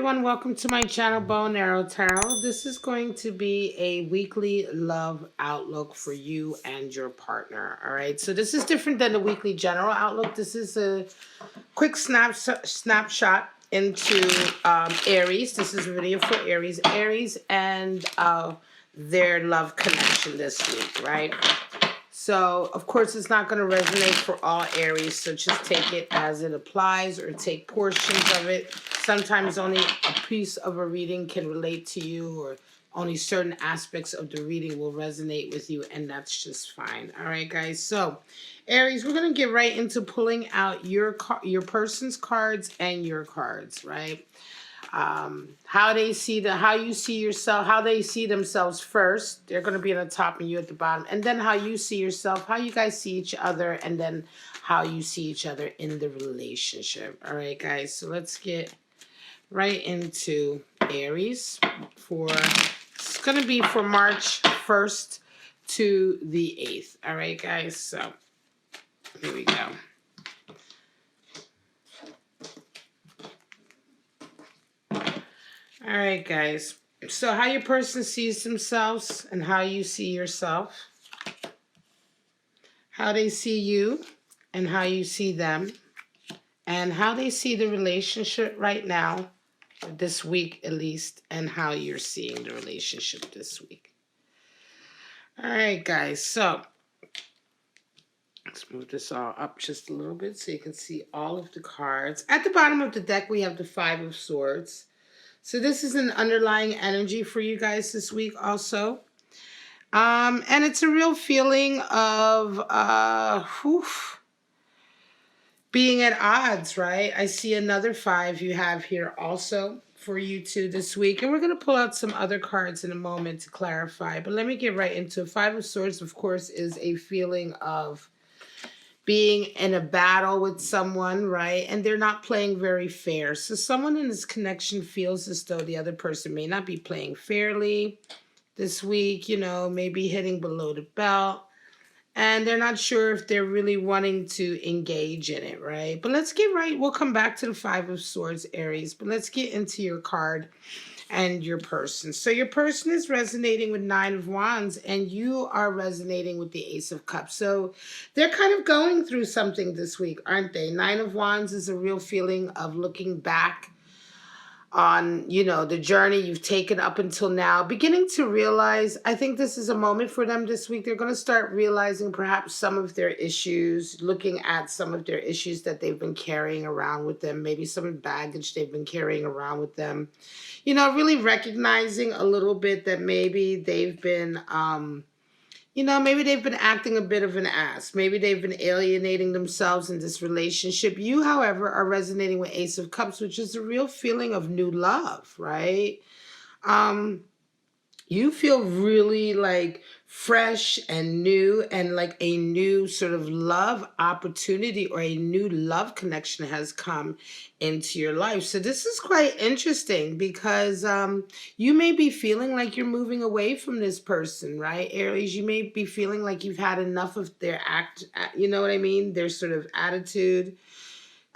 everyone, welcome to my channel, Bow and Arrow Tarot. This is going to be a weekly love outlook for you and your partner. All right, so this is different than the weekly general outlook. This is a quick snapshot into Aries. This is a video for Aries and their love connection this week, right? So, of course, it's not going to resonate for all Aries, so just take it as it applies or take portions of it. Sometimes only a piece of a reading can relate to you, or only certain aspects of the reading will resonate with you, and that's just fine. All right, guys. So, Aries, we're going to get right into pulling out your person's cards and your cards, right? How you see yourself, how they see themselves first. They're going to be on the top and you at the bottom. And then how you see yourself, how you guys see each other, and then how you see each other in the relationship. All right, guys. So let's get right into Aries. It's going to be for March 1st to the 8th. All right, guys. So here we go. All right, guys. So how your person sees themselves and how you see yourself. How they see you and how you see them. And how they see the relationship right now, this week at least, and how you're seeing the relationship this week. All right, guys. So let's move this all up just a little bit so you can see all of the cards. At the bottom of the deck, we have the Five of Swords. So this is an underlying energy for you guys this week also. And it's a real feeling of being at odds, right? I see another 5 you have here also for you two this week. And we're going to pull out some other cards in a moment to clarify. But let me get right into it. 5 of Swords, of course, is a feeling of being in a battle with someone, right? And they're not playing very fair. So someone in this connection feels as though the other person may not be playing fairly this week, you know, maybe hitting below the belt. And they're not sure if they're really wanting to engage in it, right? But let's get right. We'll come back to the 5 of Swords, Aries. But let's get into your card and your person. So your person is resonating with 9 of Wands and you are resonating with the Ace of Cups. So they're kind of going through something this week, aren't they? 9 of Wands is a real feeling of looking back on, you know, the journey you've taken up until now, beginning to realize, I think this is a moment for them this week. They're going to start realizing perhaps some of their issues, looking at some of their issues that they've been carrying around with them, maybe some baggage they've been carrying around with them. You know, really recognizing a little bit that maybe they've been, maybe they've been acting a bit of an ass. Maybe they've been alienating themselves in this relationship. You, however, are resonating with Ace of Cups, which is a real feeling of new love, right? You feel really like fresh and new, and like a new sort of love opportunity or a new love connection has come into your life. So this is quite interesting because you may be feeling like you're moving away from this person, right? Aries, you may be feeling like you've had enough of their you know what I mean? Their sort of attitude.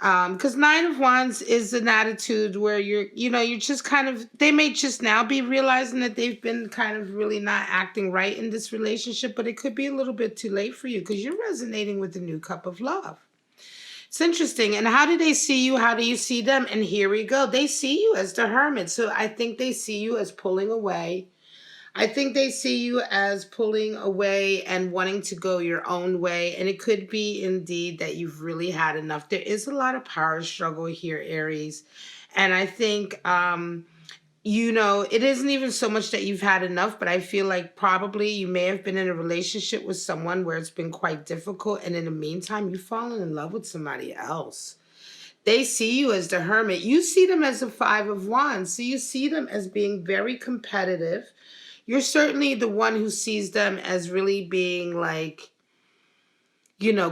Because 9 of Wands is an attitude where you're just kind of, they may just now be realizing that they've been kind of really not acting right in this relationship, but it could be a little bit too late for you because you're resonating with the new cup of love. It's interesting. And how do they see you? How do you see them? And here we go. They see you as the hermit. So I think they see you as pulling away. I think they see you as pulling away and wanting to go your own way. And it could be indeed that you've really had enough. There is a lot of power struggle here, Aries. And I think, it isn't even so much that you've had enough, but I feel like probably you may have been in a relationship with someone where it's been quite difficult. And in the meantime, you've fallen in love with somebody else. They see you as the hermit. You see them as a 5 of Wands. So you see them as being very competitive. You're certainly the one who sees them as really being like,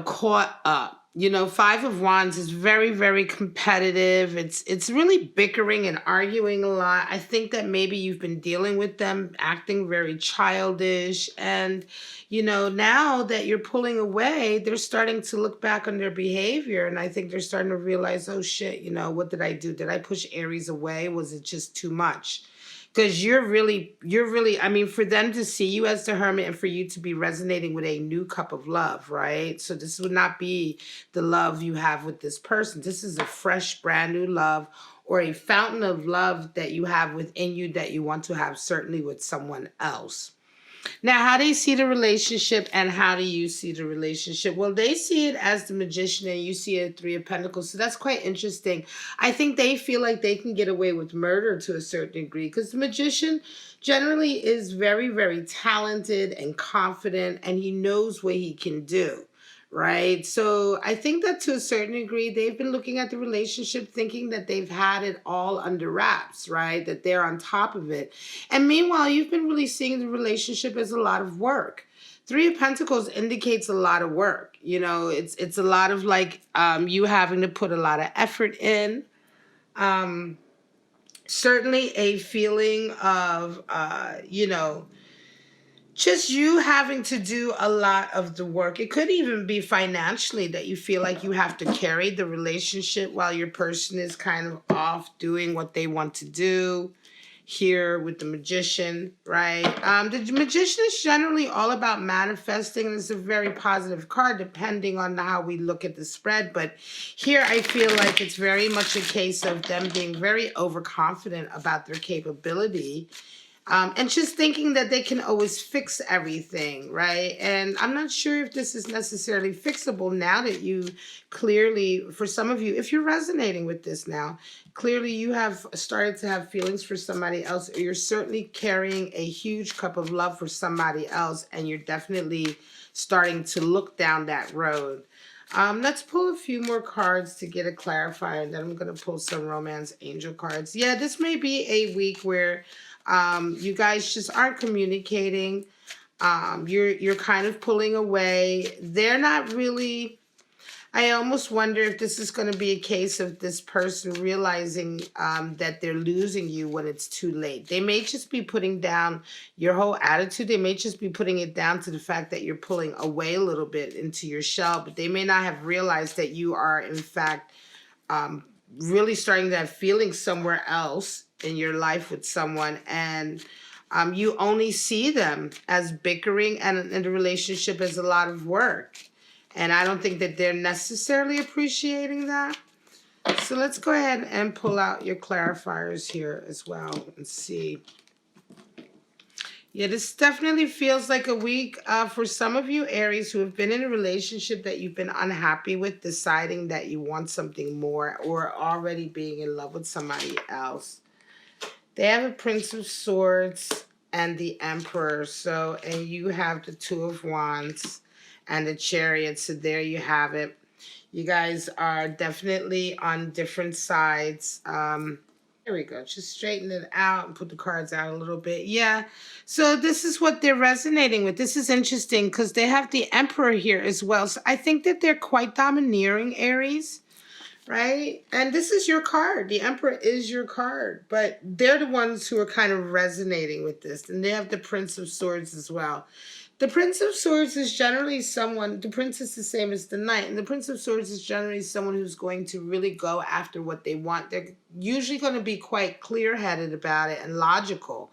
caught up. Five of Wands is very, very competitive. It's really bickering and arguing a lot. I think that maybe you've been dealing with them acting very childish. And, now that you're pulling away, they're starting to look back on their behavior. And I think they're starting to realize, oh shit, what did I do? Did I push Aries away? Was it just too much? Because you're really, I mean, for them to see you as the hermit and for you to be resonating with a new cup of love, right? So this would not be the love you have with this person. This is a fresh, brand new love, or a fountain of love that you have within you that you want to have certainly with someone else. Now, how do you see the relationship and how do you see the relationship? Well, they see it as the Magician and you see it Three of Pentacles. So that's quite interesting. I think they feel like they can get away with murder to a certain degree because the Magician generally is very, very talented and confident and he knows what he can do. Right. So I think that to a certain degree, they've been looking at the relationship thinking that they've had it all under wraps, right? That they're on top of it. And meanwhile, you've been really seeing the relationship as a lot of work. Three of Pentacles indicates a lot of work. It's a lot of like you having to put a lot of effort in. Certainly a feeling of, just you having to do a lot of the work. It could even be financially that you feel like you have to carry the relationship while your person is kind of off doing what they want to do. Here with the Magician, right? The Magician is generally all about manifesting, and it's a very positive card depending on how we look at the spread. But here I feel like it's very much a case of them being very overconfident about their capability. And just thinking that they can always fix everything, right? And I'm not sure if this is necessarily fixable now that you clearly, for some of you, if you're resonating with this now, clearly you have started to have feelings for somebody else, or you're certainly carrying a huge cup of love for somebody else, and you're definitely starting to look down that road. Let's pull a few more cards to get a clarifier, and then I'm going to pull some romance angel cards. Yeah, this may be a week where you guys just aren't communicating. You're kind of pulling away. They're not really. I almost wonder if this is going to be a case of this person realizing that they're losing you when it's too late. They may just be putting down your whole attitude. They may just be putting it down to the fact that you're pulling away a little bit into your shell, but they may not have realized that you are, in fact, really starting to have feelings somewhere else in your life with someone, and you only see them as bickering and the relationship as a lot of work. And I don't think that they're necessarily appreciating that. So let's go ahead and pull out your clarifiers here as well and see. Yeah, this definitely feels like a week for some of you, Aries, who have been in a relationship that you've been unhappy with, deciding that you want something more, or already being in love with somebody else. They have a Prince of Swords and the Emperor. So, and you have the Two of Wands and the Chariot. So there you have it. You guys are definitely on different sides. There we go. Just straighten it out and put the cards out a little bit. Yeah. So this is what they're resonating with. This is interesting because they have the Emperor here as well. So I think that they're quite domineering, Aries. Right? And this is your card. The Emperor is your card. But they're the ones who are kind of resonating with this. And they have the Prince of Swords as well. The Prince of Swords is generally someone, the Prince is the same as the Knight. And the Prince of Swords is generally someone who's going to really go after what they want. They're usually going to be quite clear-headed about it and logical.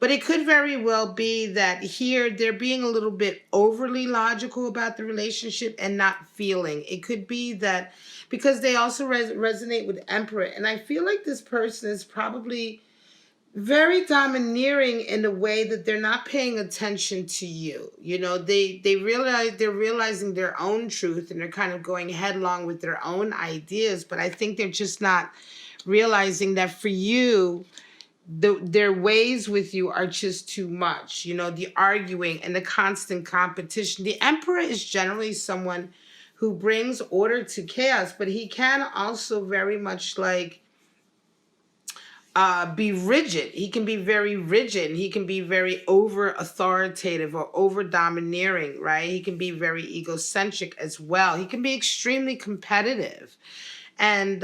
But it could very well be that here they're being a little bit overly logical about the relationship and not feeling. It could be that because they also resonate with Emperor. And I feel like this person is probably very domineering in a way that they're not paying attention to you. They realize they're realizing their own truth and they're kind of going headlong with their own ideas. But I think they're just not realizing that for you, their ways with you are just too much. The arguing and the constant competition. The Emperor is generally someone who brings order to chaos, but he can also very much like be rigid. He can be very rigid. He can be very over authoritative or over domineering, right? He can be very egocentric as well. He can be extremely competitive. And,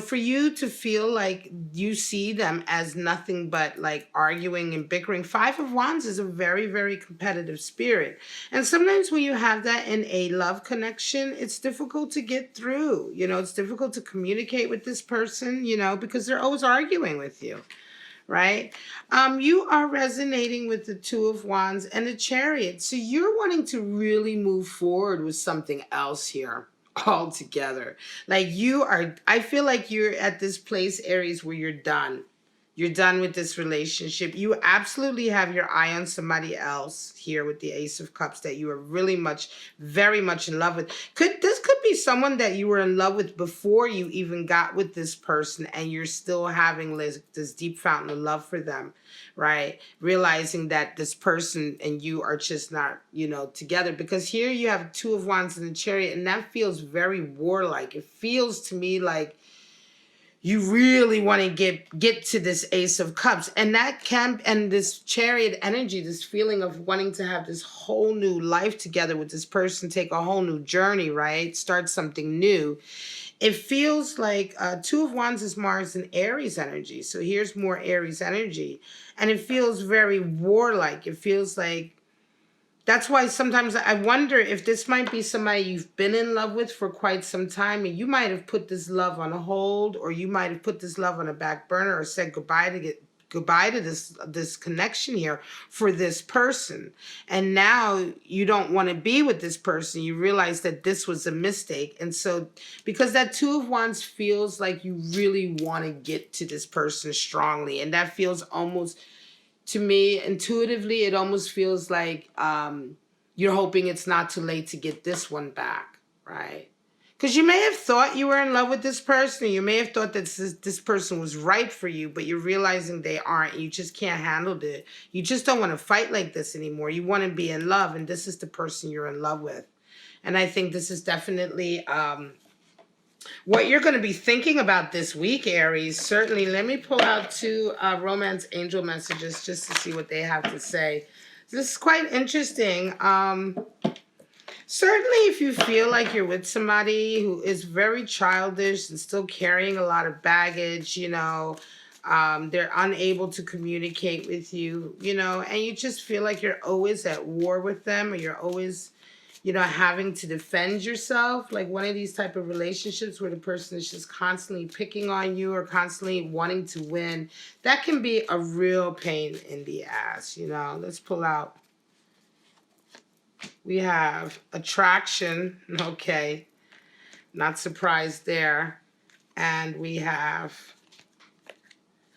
for you to feel like you see them as nothing but like arguing and bickering, Five of Wands is a very, very competitive spirit. And sometimes when you have that in a love connection, it's difficult to get through. It's difficult to communicate with this person, because they're always arguing with you, right? You are resonating with the Two of Wands and the Chariot. So you're wanting to really move forward with something else here altogether. Like I feel like you're at this place, Aries, where you're done. You're done with this relationship. You absolutely have your eye on somebody else here with the Ace of Cups that you are really very much in love with. This could be someone that you were in love with before you even got with this person, and you're still having this deep fountain of love for them, right? Realizing that this person and you are just not, together. Because here you have Two of Wands in the Chariot, and that feels very warlike. It feels to me like you really want to get to this Ace of Cups, and this Chariot energy, this feeling of wanting to have this whole new life together with this person, take a whole new journey, right? Start something new. It feels like Two of Wands is Mars and Aries energy. So here's more Aries energy, and it feels very warlike. It feels like, that's why sometimes I wonder if this might be somebody you've been in love with for quite some time, and you might have put this love on hold, or you might have put this love on a back burner, or said goodbye to this connection here for this person. And now you don't want to be with this person. You realize that this was a mistake. And so because that Two of Wands feels like you really want to get to this person strongly, and that feels almost, to me, intuitively, it almost feels like you're hoping it's not too late to get this one back, right? Because you may have thought you were in love with this person. You may have thought that this person was right for you, but you're realizing they aren't. You just can't handle it. You just don't want to fight like this anymore. You want to be in love, and this is the person you're in love with. And I think this is definitely what you're going to be thinking about this week, Aries. Certainly, let me pull out two romance angel messages just to see what they have to say. This is quite interesting. Certainly, if you feel like you're with somebody who is very childish and still carrying a lot of baggage, they're unable to communicate with you, and you just feel like you're always at war with them, or you're always having to defend yourself, like one of these type of relationships where the person is just constantly picking on you or constantly wanting to win, that can be a real pain in the ass, Let's pull out. We have attraction, okay, not surprised there. And we have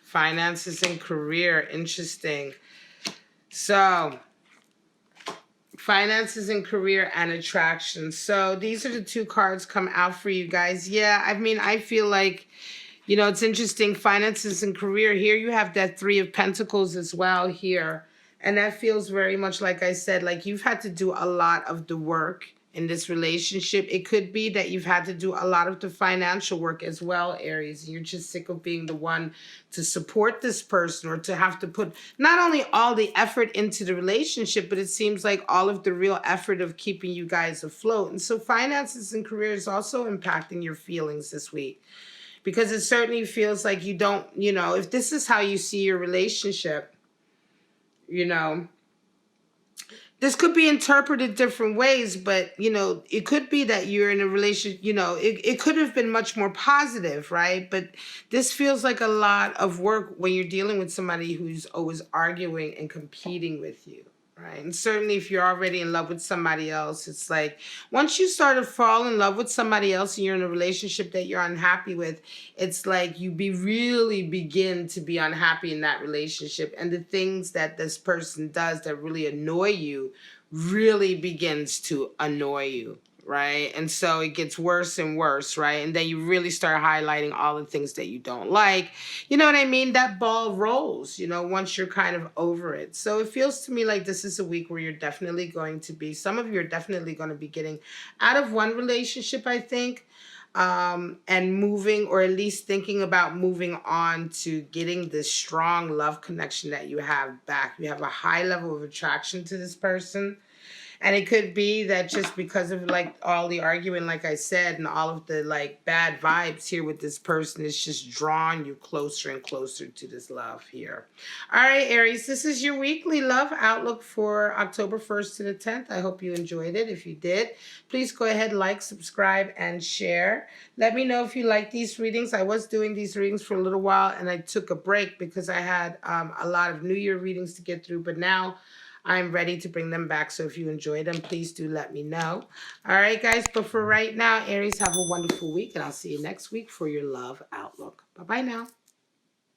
finances and career, interesting. So finances and career and attraction. So these are the two cards come out for you guys. Yeah, I mean, I feel like, it's interesting. Finances and career. Here you have that Three of Pentacles as well here. And that feels very much, like I said, like you've had to do a lot of the work in this relationship. It could be that you've had to do a lot of the financial work as well, Aries. You're just sick of being the one to support this person, or to have to put not only all the effort into the relationship, but it seems like all of the real effort of keeping you guys afloat. And so finances and career is also impacting your feelings this week, because it certainly feels like you don't, if this is how you see your relationship, this could be interpreted different ways, but, it could be that you're in a relationship, it could have been much more positive, right? But this feels like a lot of work when you're dealing with somebody who's always arguing and competing with you, right? And certainly if you're already in love with somebody else, it's like once you start to fall in love with somebody else and you're in a relationship that you're unhappy with, it's like you really begin to be unhappy in that relationship. And the things that this person does that really annoy you really begins to annoy you, right? And so it gets worse and worse, right? And then you really start highlighting all the things that you don't like. You know what I mean? That ball rolls, once you're kind of over it. So it feels to me like this is a week where you're definitely going to be, some of you are definitely going to be getting out of one relationship, I think. and moving, or at least thinking about moving on to getting this strong love connection that you have back. You have a high level of attraction to this person. And it could be that just because of like all the arguing, like I said, and all of the like bad vibes here with this person, it's just drawing you closer and closer to this love here. All right, Aries, this is your weekly love outlook for October 1st to the 10th. I hope you enjoyed it. If you did, please go ahead, like, subscribe, and share. Let me know if you like these readings. I was doing these readings for a little while and I took a break because I had a lot of New Year readings to get through, but now I'm ready to bring them back. So if you enjoy them, please do let me know. All right, guys. But for right now, Aries, have a wonderful week. And I'll see you next week for your love outlook. Bye-bye now.